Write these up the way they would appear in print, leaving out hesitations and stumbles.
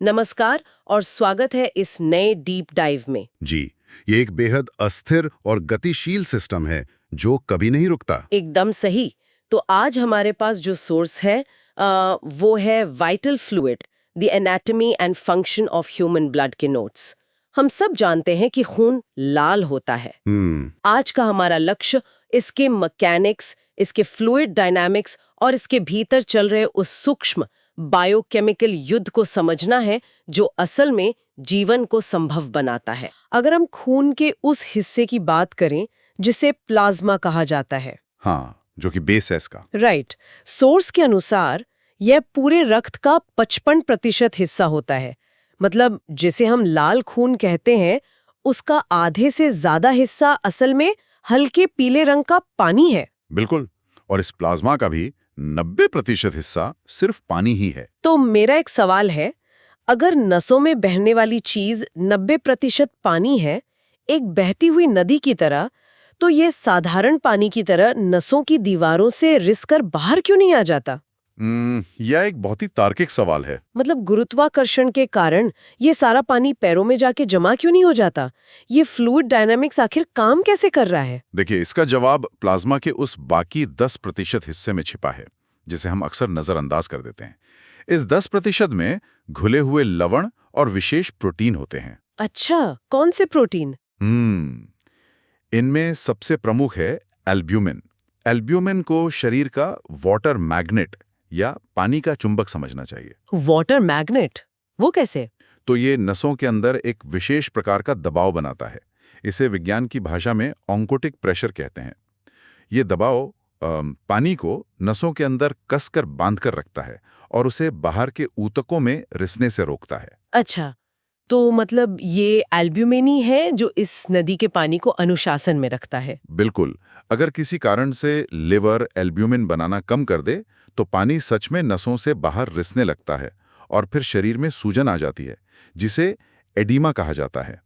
नमस्कार और स्वागत है इस नए डीप डाइव में। जी, ये एक बेहद अस्थिर और गतिशील सिस्टम है जो कभी नहीं रुकता। एकदम सही। तो आज हमारे पास जो सोर्स है वो है vital fluid, the anatomy and function of human blood के नोट्स। हम सब जानते हैं कि खून लाल होता है। आज का हमारा लक्ष्य इसके मैकेनिक्स, इसके फ्लूइड डायनामिक्स और इसके भीतर चल रहे उस सूक्ष्म बायोकेमिकल युद्ध को समझना है जो असल में जीवन को संभव बनाता है। अगर हम खून के उस हिस्से की बात करें जिसे प्लाज्मा कहा जाता है, हाँ, जो कि बेस है इसका। राइट। सोर्स के अनुसार यह पूरे रक्त का 55% हिस्सा होता है। मतलब जिसे हम लाल खून कहते हैं, उसका आधे से ज्यादा हिस्सा असल में हल्के पीले रंग का पानी है। बिल्कुल, और इस प्लाज्मा का भी 90% हिस्सा सिर्फ पानी ही है। तो मेरा एक सवाल है, अगर नसों में बहने वाली चीज 90% पानी है, एक बहती हुई नदी की तरह, तो ये साधारण पानी की तरह नसों की दीवारों से रिस कर बाहर क्यों नहीं आ जाता? यह एक बहुत ही तार्किक सवाल है। मतलब गुरुत्वाकर्षण के कारण ये सारा पानी पैरों में जाके जमा क्यों नहीं हो जाता? ये फ्लूइड डायनामिक्स आखिर काम कैसे कर रहा है? देखिए, इसका जवाब प्लाज्मा के उस बाकी 10% हिस्से में छिपा है, जिसे हम अक्सर नजरअंदाज कर देते हैं। इस 10% में घुले हुए लवण और विशेष प्रोटीन होते हैं। अच्छा, कौन से प्रोटीन? इनमें सबसे प्रमुख है एल्ब्यूमिन। एल्ब्यूमिन को शरीर का वाटर मैग्नेट या पानी का चुंबक समझना चाहिए। Water magnet? वो कैसे? तो ये नसों के अंदर एक विशेष प्रकार का दबाव बनाता है। इसे विज्ञान की भाषा में ऑन्कोटिक प्रेशर कहते हैं। ये दबाव पानी को नसों के अंदर कसकर बांधकर रखता है और उसे बाहर के ऊतकों में रिसने से रोकता है। अच्छा, तो मतलब ये एल्ब्यूमिन ही है जो इस नदी के पानी को अनुशासन में रखता है। बिल्कुल, अगर किसी कारण से लिवर एल्ब्यूमिन बनाना कम कर दे तो पानी सच में नसों से बाहर रिसने लगता है और फिर शरीर में सूजन आ जाती है, जिसे एडीमा कहा जाता है।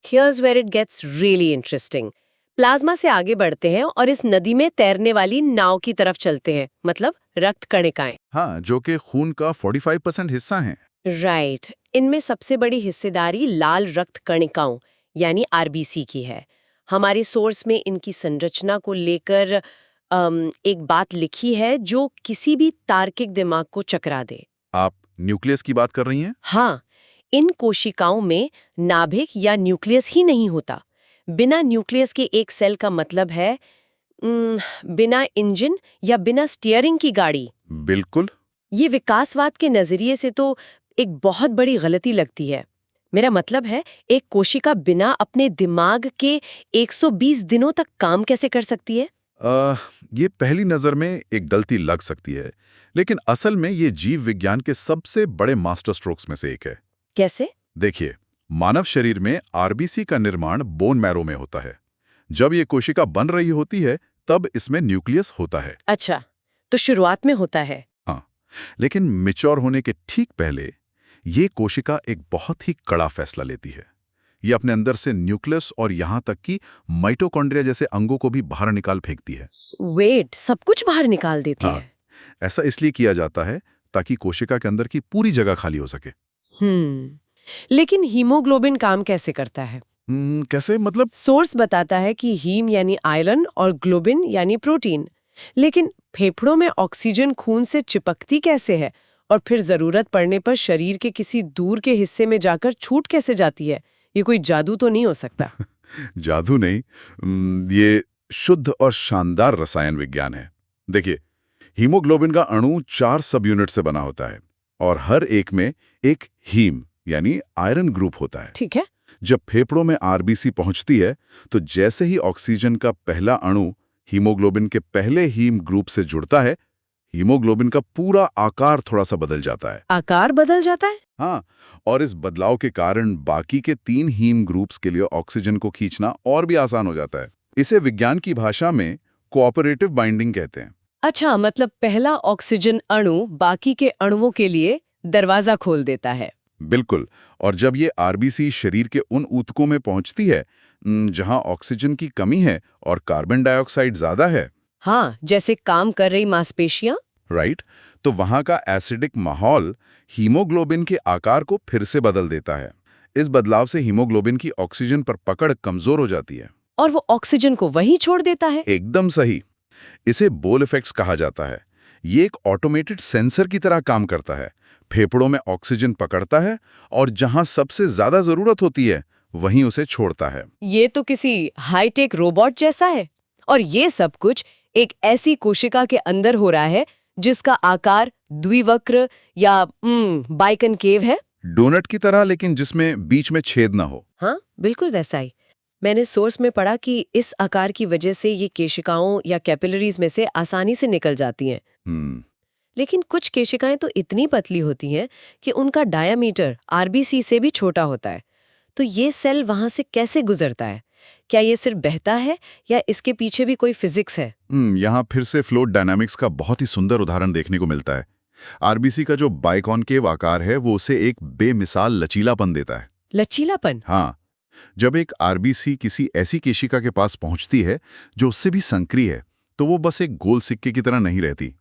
Here's where it gets really interesting. Plasma से आगे बढ़ते हैं और इस नदी में तैरने वाली नाव की तरफ चलते हैं, मतलब रक्त कणिकाएं। हाँ, जो कि खून का 45% हिस्सा हैं। राइट। इनमें सबसे बड़ी हिस्सेदारी लाल रक्त कणिकाओं यानी आरबीसी की है। हमारे सोर्स में इनकी संरचना को लेकर एक बात लिखी है जो किसी भी तार्किक दिमाग को चकरा दे। आप न्यूक्लियस की बात कर रही हैं? हाँ, इन कोशिकाओं में नाभिक या न्यूक्लियस ही नहीं होता। बिना न्यूक्लियस के एक सेल का मतलब है बिना इंजन या बिना स्टीयरिंग की गाड़ी। बिल्कुल। ये विकासवाद के नजरिए से तो एक बहुत बड़ी गलती लगती है। मेरा मतलब है, एक कोशिका बिना अपने दिमाग के 120 दिनों तक काम कैसे कर सकती है? ये पहली नजर में एक गलती लग सकती है, लेकिन असल में ये जीव विज्ञान के सबसे बड़े मास्टर स्ट्रोक्स में से एक है। कैसे? देखिए, मानव शरीर में आरबीसी का निर्माण बोन मैरो में होता है। जब ये कोशिका बन रही होती है तब इसमें न्यूक्लियस होता है। अच्छा, तो शुरुआत में होता है। हाँ, लेकिन मैच्योर होने के ठीक पहले ये कोशिका एक बहुत ही कड़ा फैसला लेती है। ये अपने अंदर से न्यूक्लियस और यहाँ तक कि माइटोकॉन्ड्रिया जैसे अंगों को भी बाहर निकाल फेंकती है। वेट, सब कुछ बाहर निकाल देती हाँ, है? ऐसा इसलिए किया जाता है ताकि कोशिका के अंदर की पूरी जगह खाली हो सके। लेकिन हीमोग्लोबिन काम कैसे करता है? कैसे मतलब? सोर्स बताता है कि हीम यानी आयरन और ग्लोबिन यानी प्रोटीन। लेकिन फेफड़ों में ऑक्सीजन खून से चिपकती कैसे है और फिर जरूरत पड़ने पर शरीर के किसी दूर के हिस्से में जाकर छूट कैसे जाती है? ये कोई जादू तो नहीं हो सकता? जादू नहीं, ये शुद्ध और शानदार रसायन विज्ञान है। देखिए, हीमोग्लोबिन का अणु 4 सब यूनिट से बना होता है और हर एक में एक हीम यानी आयरन ग्रुप होता है। ठीक है। जब फेफड़ों में आरबीसी पहुंचती है तो जैसे ही ऑक्सीजन का पहला अणु हीमोग्लोबिन के पहले हीम ग्रुप से जुड़ता है, हीमोग्लोबिन का पूरा आकार थोड़ा सा बदल जाता है। आकार बदल जाता है? हाँ, और इस बदलाव के कारण बाकी के 3 हीम ग्रुप्स के लिए ऑक्सीजन को खींचना और भी आसान हो जाता है। इसे विज्ञान की भाषा में कोऑपरेटिव बाइंडिंग कहते हैं। अच्छा, मतलब पहला ऑक्सीजन अणु बाकी के अणुओं के लिए दरवाजा खोल देता है। बिल्कुल, और जब ये आरबीसी शरीर के उन ऊतकों में पहुंचती है जहां ऑक्सीजन की कमी है और कार्बन डाइऑक्साइड ज्यादा है। हाँ, जैसे काम कर रही मांसपेशियां। राइट। तो वहां का एसिडिक माहौल हीमोग्लोबिन के आकार को फिर से बदल देता है। इस बदलाव से हीमोग्लोबिन की ऑक्सीजन पर पकड़ कमजोर हो जाती है। और वो ऑक्सीजन को वहीं छोड़ देता है। एकदम सही। इसे बोल इफेक्ट्स कहा जाता है। ये एक ऑटोमेटेड सेंसर की तरह काम करता है। फेफड़ों में ऑक्सीजन पकड़ता है और जहां सबसे ज्यादा जरूरत होती है वहीं उसे छोड़ता है। ये तो किसी हाईटेक रोबोट जैसा है। और ये सब कुछ एक ऐसी कोशिका के अंदर हो रहा है जिसका आकार द्विवक्र या बाइकनकेव है। डोनट की तरह, लेकिन जिसमें बीच में छेद ना हो। हाँ, बिल्कुल वैसा ही। मैंने सोर्स में पढ़ा कि इस आकार की वजह से ये केशिकाओं या कैपिलरीज में से आसानी से निकल जाती हैं। लेकिन कुछ केशिकाएं तो इतनी पतली होती हैं कि उनका डायामीटर आरबीसी से भी छोटा होता है। तो ये सेल वहां से कैसे गुजरता है? क्या ये सिर्फ बहता है या इसके पीछे भी कोई फिजिक्स है? यहाँ फिर से फ्लूइड डायनामिक्स का बहुत ही सुंदर उदाहरण देखने को मिलता है। आरबीसी का जो बाइकॉनकेव आकार है वो उसे एक बेमिसाल लचीलापन देता है। लचीलापन? हाँ, जब एक आरबीसी किसी ऐसी केशिका के पास पहुंचती है जो उससे भी संकरी है, तो वो बस एक गोल सिक्के की तरह नहीं रहती।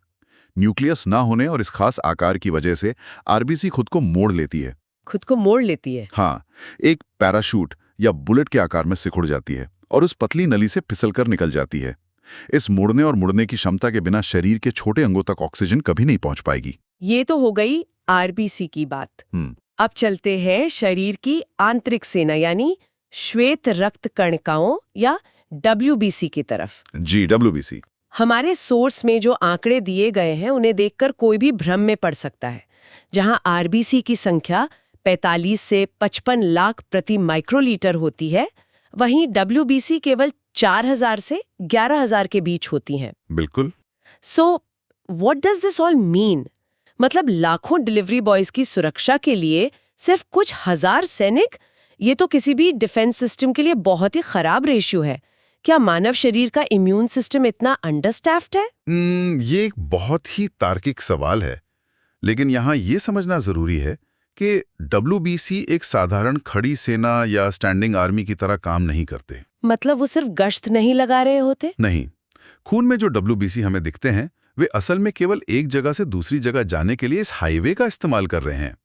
न्यूक्लियस ना होने और इस खास आकार की वजह से आरबीसी खुद को मोड़ लेती है। खुद को मोड़ लेती है? हाँ, एक पैराशूट या बुलेट के आकार में सिकुड़ जाती है और उस पतली नली से फिसलकर निकल जाती है। इस मुड़ने और मुड़ने की क्षमता के बिना शरीर के छोटे अंगों तक ऑक्सीजन कभी नहीं पहुंच पाएगी। ये तो हो गई आरबीसी की बात। अब चलते हैं शरीर की आंतरिक सेना यानी श्वेत रक्त कणिकाओं या डब्ल्यूबीसी की तरफ। जी, डब्ल्यूबीसी। हमारे सोर्स में जो आंकड़े दिए गए हैं उन्हें देखकर कोई भी भ्रम में पड़ सकता है। जहां आरबीसी की संख्या 45 से 55 लाख प्रति माइक्रोलीटर होती है, वहीं डब्ल्यूबीसी केवल 4000 से 11000 के बीच होती हैं। बिल्कुल। So what does this all mean? मतलब लाखों डिलीवरी बॉयज की सुरक्षा के लिए सिर्फ कुछ हजार सैनिक? ये तो किसी भी डिफेंस सिस्टम के लिए बहुत ही खराब रेशियो है। क्या मानव शरीर का इम्यून सिस्टम इतना अंडरस्टाफ्ड है? ये एक बहुत ही तार्किक सवाल है, लेकिन यहाँ ये समझना जरूरी है कि डब्ल्यूबीसी एक साधारण खड़ी सेना या स्टैंडिंग आर्मी की तरह काम नहीं करते। मतलब वो सिर्फ गश्त नहीं लगा रहे होते? नहीं, खून में जो डब्ल्यूबीसी हमें दिखते हैं वे असल में केवल एक जगह से दूसरी जगह जाने के लिए इस हाईवे का इस्तेमाल कर रहे हैं।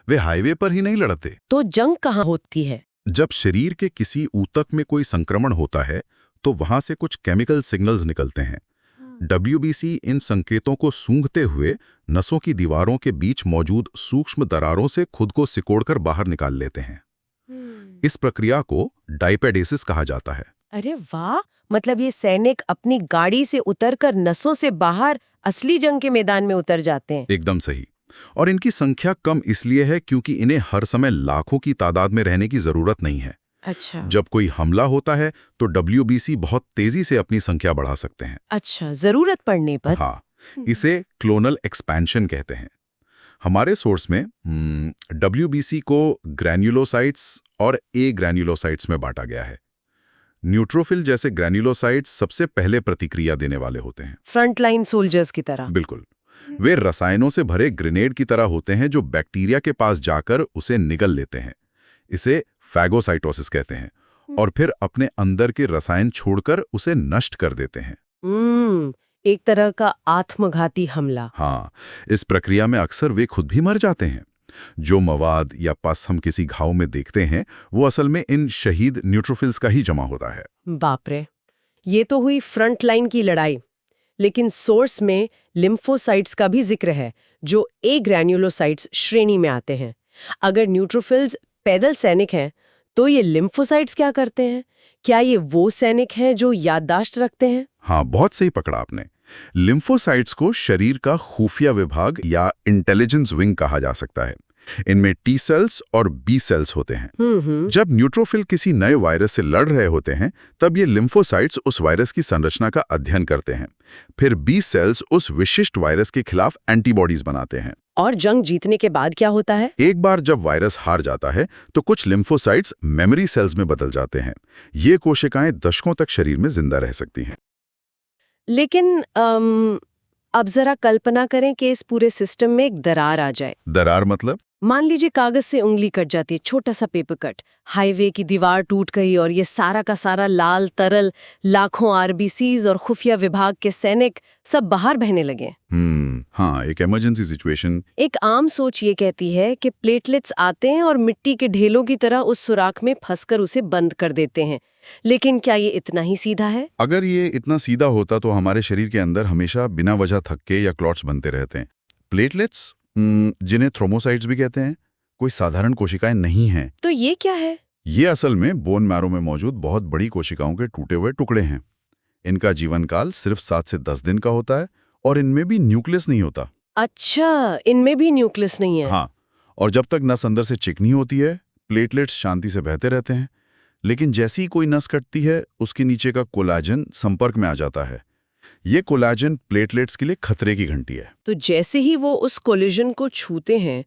वे हाईवे पर ही नहीं लड़ते। तो जंग कहाँ होती है? जब शरीर के किसी ऊतक में कोई संक्रमण होता है तो वहां से कुछ केमिकल सिग्नल्स निकलते हैं। डब्ल्यूबीसी इन संकेतों को सूंघते हुए नसों की दीवारों के बीच मौजूद सूक्ष्म दरारों से खुद को सिकोड़कर बाहर निकाल लेते हैं। इस प्रक्रिया को डाइपेडेसिस कहा जाता है। अरे वाह! मतलब ये सैनिक अपनी गाड़ी से उतरकर नसों से बाहर असली जंग के मैदान में उतर जाते हैं। एकदम सही। और इनकी संख्या कम इसलिए है क्योंकि इन्हें हर समय लाखों की तादाद में रहने की जरूरत नहीं है। अच्छा। जब कोई हमला होता है तो डब्ल्यूबीसी बहुत तेजी से अपनी संख्या बढ़ा सकते हैं। अच्छा, जरूरत पड़ने पर? हाँ, इसे क्लोनल एक्सपेंशन कहते हैं। हमारे सोर्स में डब्ल्यूबीसी को ग्रैन्युलोसाइट्स और ए ग्रैन्युलोसाइट्स में बांटा गया है। न्यूट्रोफिल जैसे ग्रैन्युलोसाइट्स सबसे पहले प्रतिक्रिया देने वाले होते हैं। फ्रंटलाइन सोल्जर्स की तरह? बिल्कुल। वे रसायनों से भरे ग्रेनेड की तरह होते हैं जो बैक्टीरिया के पास जाकर उसे निगल लेते हैं। इसे फैगोसाइटोसिस कहते हैं और फिर अपने अंदर के रसायन छोड़कर उसे नष्ट कर देते हैं। एक तरह का आत्मघाती हमला। हाँ, इस प्रक्रिया में अक्सर वे खुद भी मर जाते हैं। जो मवाद या पस हम किसी घाव में देखते हैं वो असल में इन शहीद न्यूट्रोफिल्स का ही जमा होता है। बाप रे, ये तो हुई फ्रंट लाइन की लड़ाई। लेकिन सोर्स में लिम्फोसाइट्स का भी जिक्र है जो ए ग्रैन्युलोसाइट्स श्रेणी में आते हैं। अगर न्यूट्रोफिल्स पैदल सैनिक हैं तो ये लिम्फोसाइट्स क्या करते हैं? क्या ये वो सैनिक हैं जो याददाश्त रखते हैं? हाँ, बहुत सही पकड़ा आपने। लिम्फोसाइट्स को शरीर का खुफिया विभाग या इंटेलिजेंस विंग कहा जा सकता है। इनमें टी सेल्स और बी सेल्स होते हैं। जब न्यूट्रोफिल किसी नए वायरस से लड़ रहे होते हैं तब ये लिम्फोसाइट्स उस वायरस की संरचना का अध्ययन करते हैं। फिर बी सेल्स उस विशिष्ट वायरस के खिलाफ एंटीबॉडीज बनाते हैं। और जंग जीतने के बाद क्या होता है? एक बार जब वायरस हार जाता है तो कुछ लिम्फोसाइट्स मेमोरी सेल्स में बदल जाते हैं। ये कोशिकाएं दशकों तक शरीर में जिंदा रह सकती हैं। लेकिन अब जरा कल्पना करें कि इस पूरे सिस्टम में एक दरार आ जाए। दरार मतलब? मान लीजिए कागज से उंगली कट जाती है, छोटा सा पेपर कट, हाईवे की दीवार टूट गई और ये सारा का सारा लाल तरल, लाखों आरबीसीज और खुफिया विभाग के सैनिक सब बाहर बहने लगे। हाँ, एक इमरजेंसी सिचुएशन। एक आम सोच ये कहती है कि प्लेटलेट्स आते हैं और मिट्टी के ढेलों की तरह उस सुराख में फंसकर उसे बंद कर देते हैं। लेकिन क्या ये इतना ही सीधा है? अगर ये इतना सीधा होता तो हमारे शरीर के अंदर हमेशा बिना वजह थक्के या क्लॉट्स बनते रहते हैं। प्लेटलेट्स, जिन्हें थ्रोमोसाइट्स भी कहते हैं, कोई साधारण कोशिकाएं नहीं हैं। तो ये क्या है? ये असल में बोन मैरो में मौजूद बहुत बड़ी कोशिकाओं के टूटे हुए टुकड़े हैं। इनका जीवन काल सिर्फ 7 से 10 दिन का होता है और इनमें भी न्यूक्लियस नहीं होता। अच्छा, इनमें भी न्यूक्लियस नहीं है। हाँ, और जब तक नस अंदर से चिकनी होती है, प्लेटलेट्स शांति से बहते रहते हैं। लेकिन जैसी ही कोई नस कटती है, उसके नीचे का कोलाजन संपर्क में आ जाता है। ये कोलाजन प्लेटलेट्स के लिए खतरे की घंटी है। तो जैसे ही वो उस कोलिजन को छूते हैं,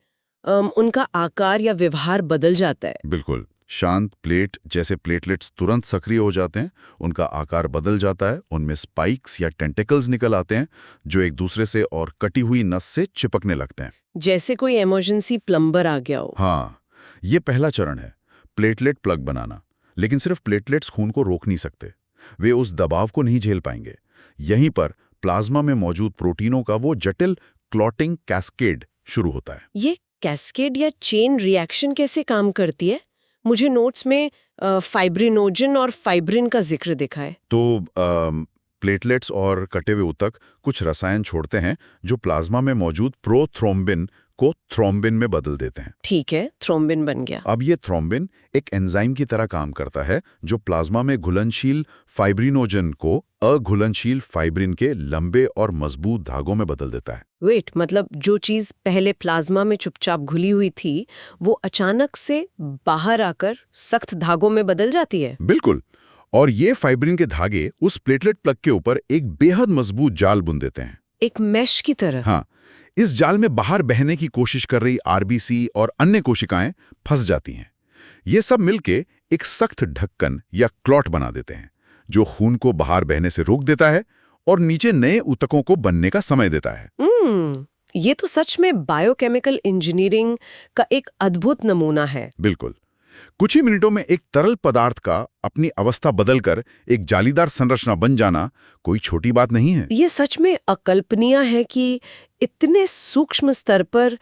उनका आकार या व्यवहार बदल जाता है। बिल्कुल, शांत प्लेट जैसे प्लेटलेट्स तुरंत सक्रिय हो जाते हैं, उनका आकार बदल जाता है, उनमें स्पाइक्स या टेंटिकल्स निकल आते हैं जो एक दूसरे से और कटी हुई नस से चिपकने लगते हैं। जैसे कोई इमरजेंसी प्लम्बर आ गया हो। हाँ, ये पहला चरण है, प्लेटलेट प्लग बनाना। लेकिन सिर्फ प्लेटलेट्स खून को रोक नहीं सकते, वे उस दबाव को नहीं झेल पाएंगे। यहीं पर प्लाज्मा में मौजूद प्रोटीनों का वो जटिल क्लॉटिंग कैस्केड शुरू होता है। ये कैस्केड या चेन रिएक्शन कैसे काम करती है? मुझे नोट्स में फाइब्रिनोजन और फाइब्रिन का जिक्र दिखा है। तो प्लेटलेट्स और कटे हुए ऊतक कुछ रसायन छोड़ते हैं जो प्लाज्मा में मौजूद प्रोथ्रोम्बिन को थ्रोम्बिन में बदल देते हैं। ठीक है, थ्रोम्बिन बन गया। अब ये थ्रोम्बिन एक एंजाइम की तरह काम करता है जो प्लाज्मा में घुलनशील फाइब्रिनोजन को अघुलनशील फाइब्रिन के लंबे और मजबूत धागों में बदल देता है। वेट, मतलब जो चीज पहले प्लाज्मा में चुपचाप घुली हुई थी, वो अचानक से बाहर आकर सख्त धागों में बदल जाती है। बिल्कुल, और ये फाइब्रिन के धागे उस प्लेटलेट प्लग के ऊपर एक बेहद मजबूत जाल बुन देते हैं, एक मैश की तरह। हाँ, इस जाल में बाहर बहने की कोशिश कर रही आरबीसी और अन्य कोशिकाएं फंस जाती हैं। ये सब मिलके एक सख्त ढक्कन या क्लॉट बना देते हैं जो खून को बाहर बहने से रोक देता है और नीचे नए ऊतकों को बनने का समय देता है। ये तो सच में बायोकेमिकल इंजीनियरिंग का एक अद्भुत नमूना है। बिल्कुल, कुछ ही मिनटों में एक तरल पदार्थ का अपनी अवस्था बदलकर एक जालीदार संरचना बन जाना कोई छोटी बात नहीं है। ये सच में अकल्पनीय है कि इतने सूक्ष्म स्तर पर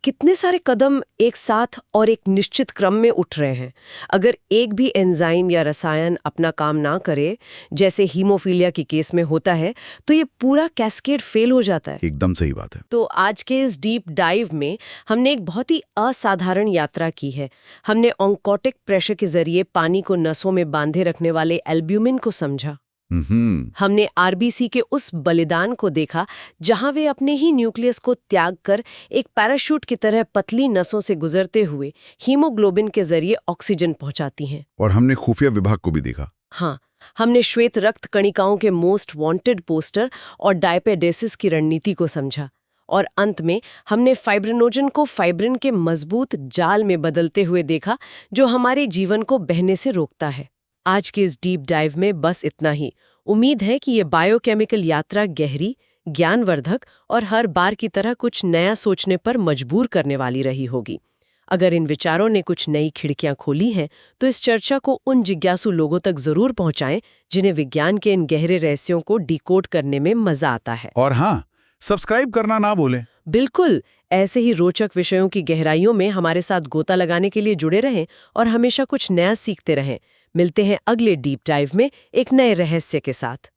कितने सारे कदम एक साथ और एक निश्चित क्रम में उठ रहे हैं। अगर एक भी एंजाइम या रसायन अपना काम ना करे, जैसे हीमोफीलिया के केस में होता है, तो ये पूरा कैस्केड फेल हो जाता है। एकदम सही बात है। तो आज के इस डीप डाइव में हमने एक बहुत ही असाधारण यात्रा की है। हमने ऑन्कोटिक प्रेशर के जरिए पानी को नसों में बांधे रखने वाले एल्ब्यूमिन को समझा। हमने आरबीसी के उस बलिदान को देखा जहां वे अपने ही न्यूक्लियस को त्याग कर एक पैराशूट की तरह पतली नसों से गुजरते हुए हीमोग्लोबिन के जरिए ऑक्सीजन पहुंचाती हैं। और हमने खुफिया विभाग को भी देखा। हाँ, हमने श्वेत रक्त कणिकाओं के मोस्ट वांटेड पोस्टर और डायपेडेसिस की रणनीति को समझा। और अंत में हमने फाइब्रिनोजन को फाइब्रिन के मजबूत जाल में बदलते हुए देखा जो हमारे जीवन को बहने से रोकता है। आज के इस डीप डाइव में बस इतना ही। उम्मीद है कि ये बायोकेमिकल यात्रा गहरी, ज्ञानवर्धक और हर बार की तरह कुछ नया सोचने पर मजबूर करने वाली रही होगी। अगर इन विचारों ने कुछ नई खिड़कियां खोली हैं, तो इस चर्चा को उन जिज्ञासु लोगों तक जरूर पहुंचाएं जिन्हें विज्ञान के इन गहरे रहस्यों को डिकोड करने में मजा आता है। और हाँ, सब्सक्राइब करना ना भूलें। बिल्कुल, ऐसे ही रोचक विषयों की गहराइयों में हमारे साथ गोता लगाने के लिए जुड़े रहें और हमेशा कुछ नया सीखते रहें। मिलते हैं अगले डीप डाइव में एक नए रहस्य के साथ।